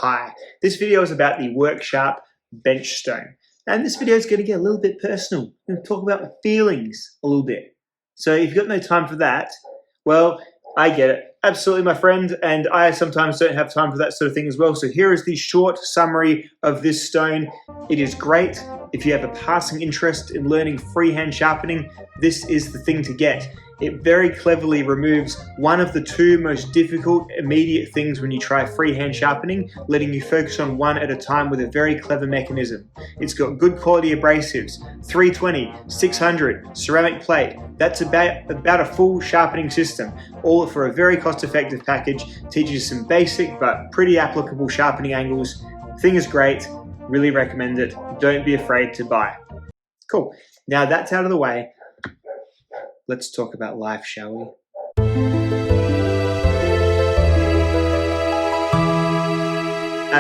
Hi. This video is about the Worksharp bench stone. And this video is going to get a little bit personal. I'm going to talk about my feelings a little bit. So if you've got no time for that, well, I get it. Absolutely, my friend, and I sometimes don't have time for that sort of thing as well. So here is the short summary of this stone. It is great. If you have a passing interest in learning freehand sharpening, this is the thing to get. It very cleverly removes one of the two most difficult immediate things when you try freehand sharpening, letting you focus on one at a time with a very clever mechanism. It's got good quality abrasives, 320, 600, ceramic plate. That's about a full sharpening system, all for a very cost-effective package. Teaches you some basic but pretty applicable sharpening angles. Thing is great, really recommend it. Don't be afraid to buy. Cool, now that's out of the way. Let's talk about life, shall we?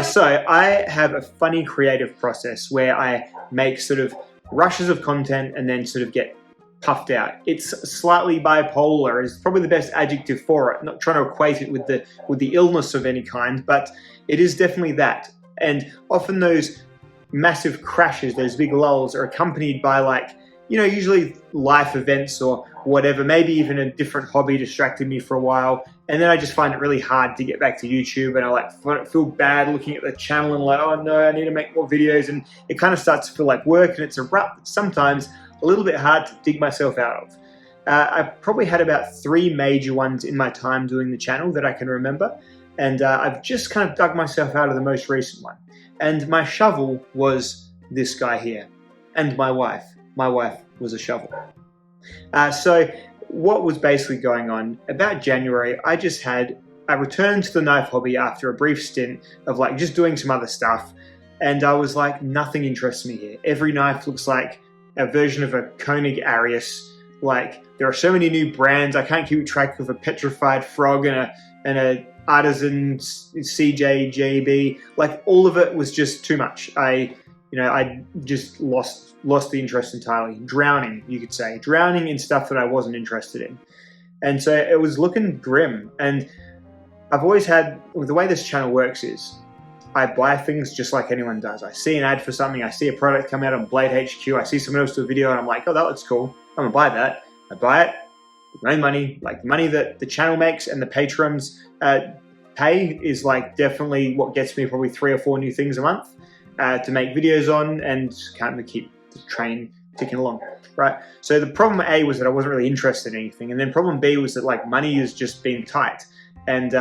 So I have a funny creative process where I make sort of rushes of content and then sort of get puffed out. It's slightly bipolar is probably the best adjective for it. I'm not trying to equate it with the illness of any kind, but it is definitely that. And often those massive crashes, those big lulls, are accompanied by, like, you know, usually life events or whatever, maybe even a different hobby distracted me for a while. And then I just find it really hard to get back to YouTube, and I feel bad looking at the channel and like, oh no, I need to make more videos. And it kind of starts to feel like work, and it's a rut that's sometimes a little bit hard to dig myself out of. I've probably had about 3 major ones in my time doing the channel that I can remember. And I've just kind of dug myself out of the most recent one. And my shovel was this guy here, and my wife. My wife was a shovel. So what was basically going on, about January, I returned to the knife hobby after a brief stint of like just doing some other stuff. And I was like, nothing interests me here. Every knife looks like a version of a Koenig Arius. Like, there are so many new brands. I can't keep track of a petrified frog and a artisan CJJB. Like, all of it was just too much. I just lost the interest entirely. Drowning, you could say. Drowning in stuff that I wasn't interested in. And so it was looking grim. And I've always had, the way this channel works is, I buy things just like anyone does. I see an ad for something, I see a product come out on Blade HQ, I see someone else do a video and I'm like, oh, that looks cool. I'm gonna buy that. I buy it with my own money, like the money that the channel makes and the patrons pay is like definitely what gets me probably 3 or 4 new things a month to make videos on and kind of keep the train ticking along, right? So the problem A was that I wasn't really interested in anything, and then problem B was that like money has just been tight and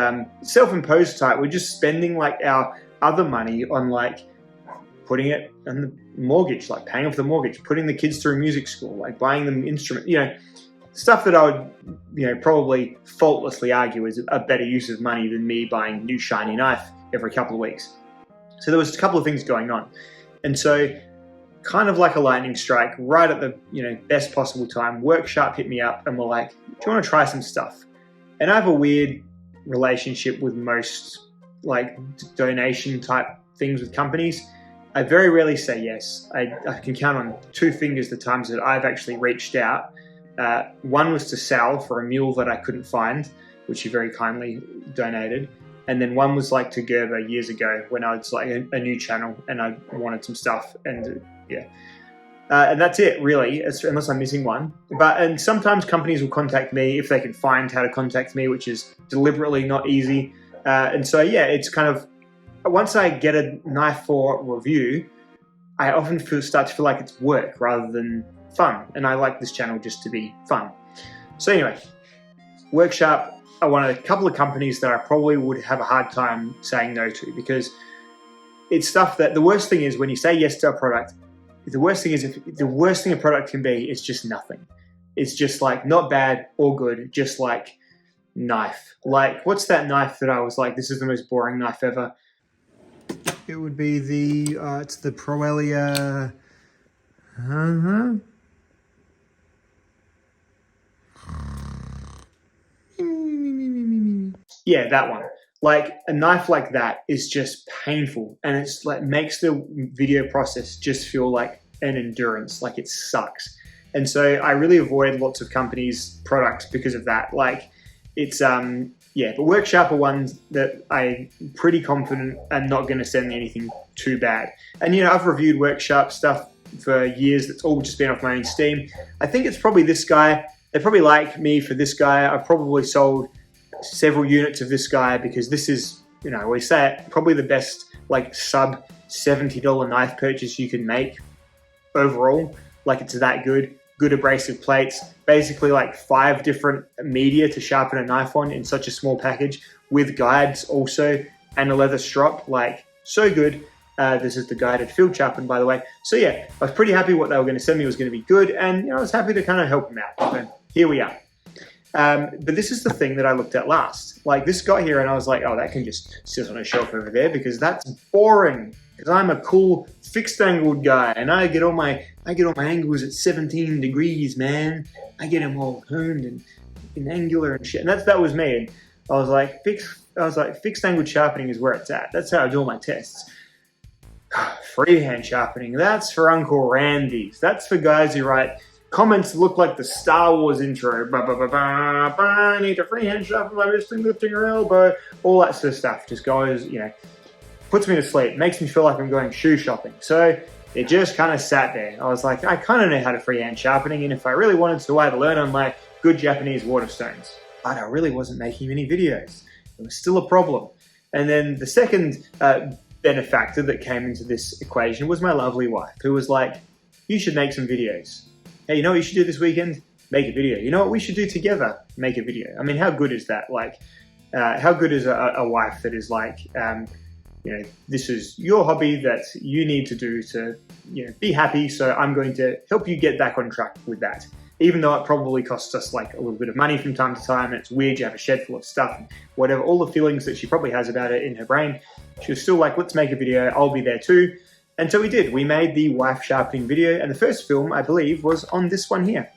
self-imposed tight. We're just spending like our other money on like putting it on the mortgage, like paying off the mortgage, putting the kids through music school, like buying them instruments, you know, stuff that I would, you know, probably faultlessly argue is a better use of money than me buying a new shiny knife every couple of weeks. So there was a couple of things going on. And so kind of like a lightning strike, right at the, you know, best possible time, Worksharp hit me up and were like, do you want to try some stuff? And I have a weird relationship with most like donation type things with companies. I very rarely say yes. I can count on 2 fingers the times that I've actually reached out. One was to Sal for a mule that I couldn't find, which he very kindly donated. And then one was like to Gerber years ago when I was like a new channel and I wanted some stuff, and yeah. And that's it really, unless I'm missing one. And sometimes companies will contact me if they can find how to contact me, which is deliberately not easy. And so yeah, it's kind of, once I get a knife for review, I often start to feel like it's work rather than fun. And I like this channel just to be fun. So anyway, Worksharp are one of a couple of companies that I probably would have a hard time saying no to, because it's stuff that, the worst thing is when you say yes to a product, the worst thing a product can be is just nothing. It's just like not bad or good, just like knife. Like, what's that knife that I was like, this is the most boring knife ever? It would be the, it's the Proelia, yeah, that one. Like, a knife like that is just painful, and it's like makes the video process just feel like an endurance, like it sucks. And so I really avoid lots of companies' products because of that. Like, it's yeah, but workshop are ones that I'm pretty confident are not going to send me anything too bad. And you know, I've reviewed workshop stuff for years that's all just been off my own Steam. I think it's probably this guy. They probably like me for this guy. I've probably sold several units of this guy because this is, you know, we say it, probably the best like sub $70 knife purchase you can make overall. Like, it's that good. Good abrasive plates, basically like 5 different media to sharpen a knife on in such a small package, with guides also, and a leather strop. Like, so good. This is the guided field sharpen, by the way. So yeah, I was pretty happy what they were going to send me was going to be good, and you know, I was happy to kind of help them out. So here we are. But this is the thing that I looked at last. Like, this got here and I was like, oh, that can just sit on a shelf over there because that's boring. Because I'm a cool fixed angled guy and I get all my angles at 17 degrees, man. I get them all honed and angular and shit. And that was me. And I was like, fixed angled sharpening is where it's at. That's how I do all my tests. Freehand sharpening, that's for Uncle Randy's. That's for guys who write comments that look like the Star Wars intro. I need to freehand sharpen my wrist and lifting her elbow. All that sort of stuff just goes, you know, puts me to sleep, makes me feel like I'm going shoe shopping. So it just kind of sat there. I was like, I kind of know how to freehand sharpening, and if I really wanted to, I'd learn on my good Japanese Waterstones. But I really wasn't making many videos. It was still a problem. And then the second benefactor that came into this equation was my lovely wife, who was like, you should make some videos. Hey, you know what you should do this weekend? Make a video. You know what we should do together? Make a video. I mean, how good is that? Like, how good is a wife that is like, you know, this is your hobby that you need to do to, you know, be happy. So I'm going to help you get back on track with that. Even though it probably costs us like a little bit of money from time to time, and it's weird, you have a shed full of stuff, and whatever, all the feelings that she probably has about it in her brain, she was still like, let's make a video, I'll be there too. And so we did. We made the wife sharpening video, and the first film, I believe, was on this one here.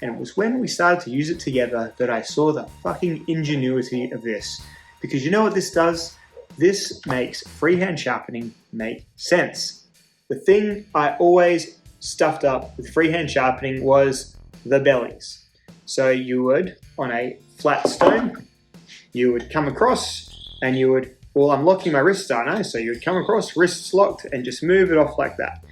And it was when we started to use it together that I saw the fucking ingenuity of this. Because you know what this does? This makes freehand sharpening make sense. The thing I always stuffed up with freehand sharpening was the bellies. So you would, on a flat stone, you would come across and you would, well, I'm locking my wrists, aren't I? So you would come across, wrists locked, and just move it off like that.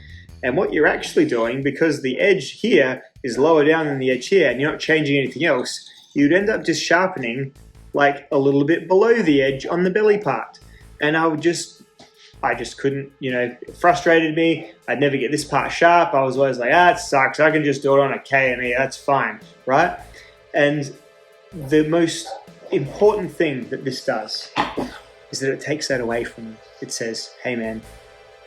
And what you're actually doing, because the edge here is lower down than the edge here, and you're not changing anything else, you'd end up just sharpening like a little bit below the edge on the belly part. And I just couldn't, you know, it frustrated me. I'd never get this part sharp. I was always like, it sucks. I can just do it on a KME. That's fine, right? And the most important thing that this does is that it takes that away from you. It says, hey man,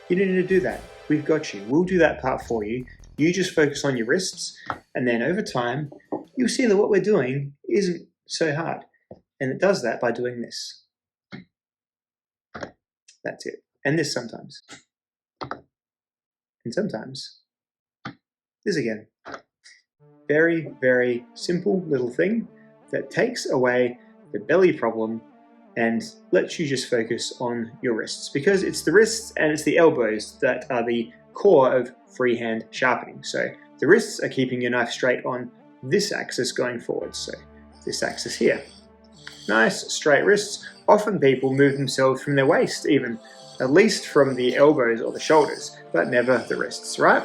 you don't need to do that. We've got you. We'll do that part for you. You just focus on your wrists. And then over time, you'll see that what we're doing isn't so hard. And it does that by doing this. That's it. And this sometimes. And sometimes this again. Very, very simple little thing that takes away the belly problem and lets you just focus on your wrists, because it's the wrists and it's the elbows that are the core of freehand sharpening. So the wrists are keeping your knife straight on this axis going forward. So this axis here. Nice straight wrists. Often people move themselves from their waist even, at least from the elbows or the shoulders, but never the wrists, right?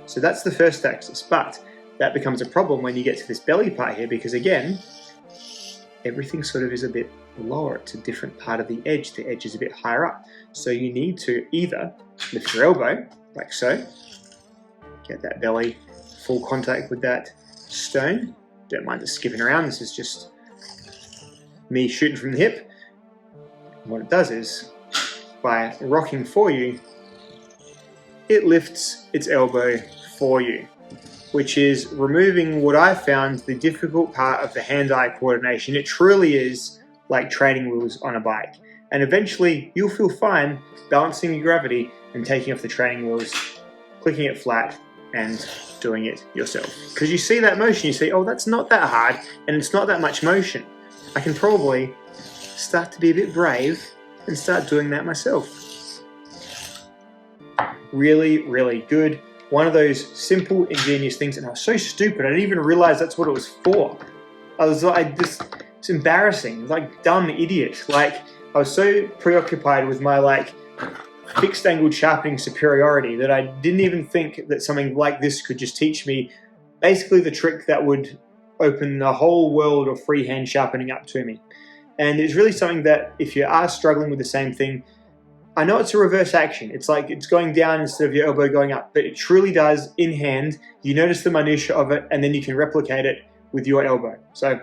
So that's the first axis, but that becomes a problem when you get to this belly part here, because again, everything sort of is a bit lower. It's a different part of the edge. The edge is a bit higher up. So you need to either lift your elbow, like so, get that belly full contact with that stone. Don't mind the skipping around. This is just me shooting from the hip. And what it does is, by rocking for you, it lifts its elbow for you, which is removing what I found the difficult part of the hand-eye coordination. It truly is like training wheels on a bike. And eventually you'll feel fine balancing your gravity and taking off the training wheels, clicking it flat and doing it yourself. Because you see that motion, you see, oh, that's not that hard and it's not that much motion. I can probably start to be a bit brave and start doing that myself. Really, really good. One of those simple, ingenious things, and I was so stupid, I didn't even realize that's what it was for. I just It's embarrassing, like dumb idiot. Like I was so preoccupied with my like fixed angled sharpening superiority that I didn't even think that something like this could just teach me basically the trick that would open the whole world of freehand sharpening up to me. And it's really something that if you are struggling with the same thing, I know it's a reverse action. It's like it's going down instead of your elbow going up, but it truly does in hand. You notice the minutia of it, and then you can replicate it with your elbow. So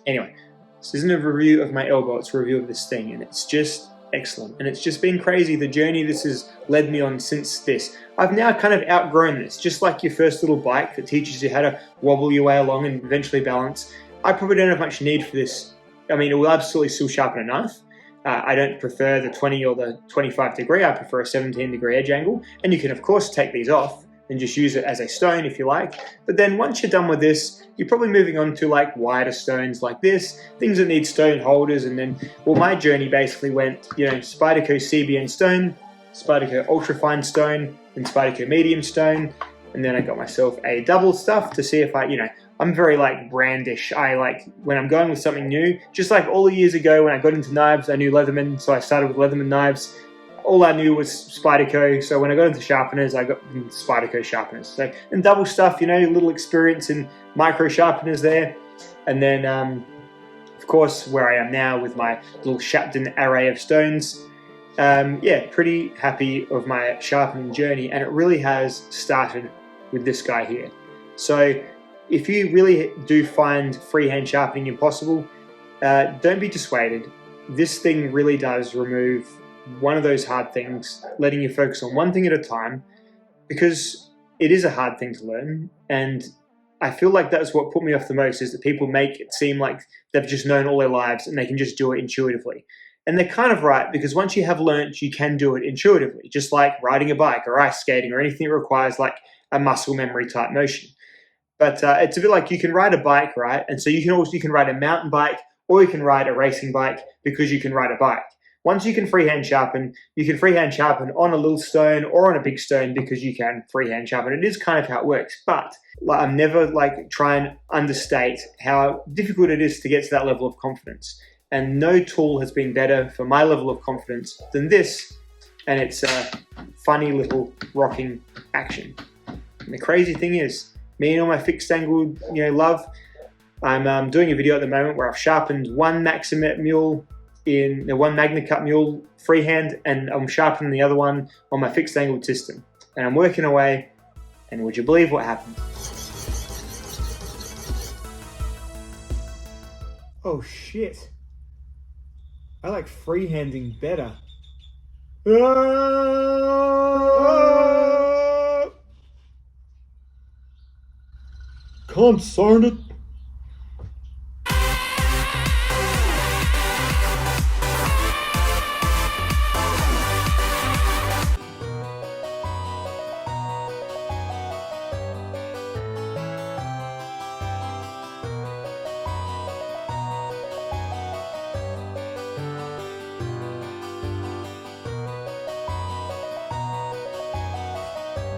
anyway, this isn't a review of my elbow, it's a review of this thing, and it's just excellent. And it's just been crazy, the journey this has led me on since this. I've now kind of outgrown this, just like your first little bike that teaches you how to wobble your way along and eventually balance. I probably don't have much need for this. I mean, it will absolutely still sharpen a knife. I don't prefer the 20 or the 25 degree, I prefer a 17 degree edge angle. And you can of course take these off and just use it as a stone if you like. But then once you're done with this, you're probably moving on to like wider stones like this, things that need stone holders. And then, well, my journey basically went, Spyderco CBN stone, Spyderco ultrafine stone, and Spyderco medium stone. And then I got myself a double stuff to see if I'm very like brandish. I like when I'm going with something new, just like all the years ago when I got into knives, I knew Leatherman, so I started with Leatherman knives. All I knew was Spyderco, so when I got into sharpeners, I got Spyderco sharpeners. So, and double stuff, little experience in micro sharpeners there. And then, of course, where I am now with my little Shapton array of stones. Pretty happy of my sharpening journey, and it really has started with this guy here. So if you really do find freehand sharpening impossible, don't be dissuaded. This thing really does remove one of those hard things, letting you focus on one thing at a time, because it is a hard thing to learn. And I feel like that's what put me off the most, is that people make it seem like they've just known all their lives and they can just do it intuitively. And they're kind of right, because once you have learnt, you can do it intuitively, just like riding a bike or ice skating or anything that requires like a muscle memory type motion. But it's a bit like you can ride a bike, right? And so you can ride a mountain bike, or you can ride a racing bike because you can ride a bike. Once you can freehand sharpen on a little stone or on a big stone because you can freehand sharpen. It is kind of how it works. But I'm never like try and understate how difficult it is to get to that level of confidence. And no tool has been better for my level of confidence than this. And it's a funny little rocking action. And the crazy thing is, me and all my fixed angle, love, I'm doing a video at the moment where I've sharpened one Maximet mule one Magna Cut mule freehand, and I'm sharpening the other one on my fixed angle system. And I'm working away, and would you believe what happened? Oh shit. I like freehanding better. Consarn it.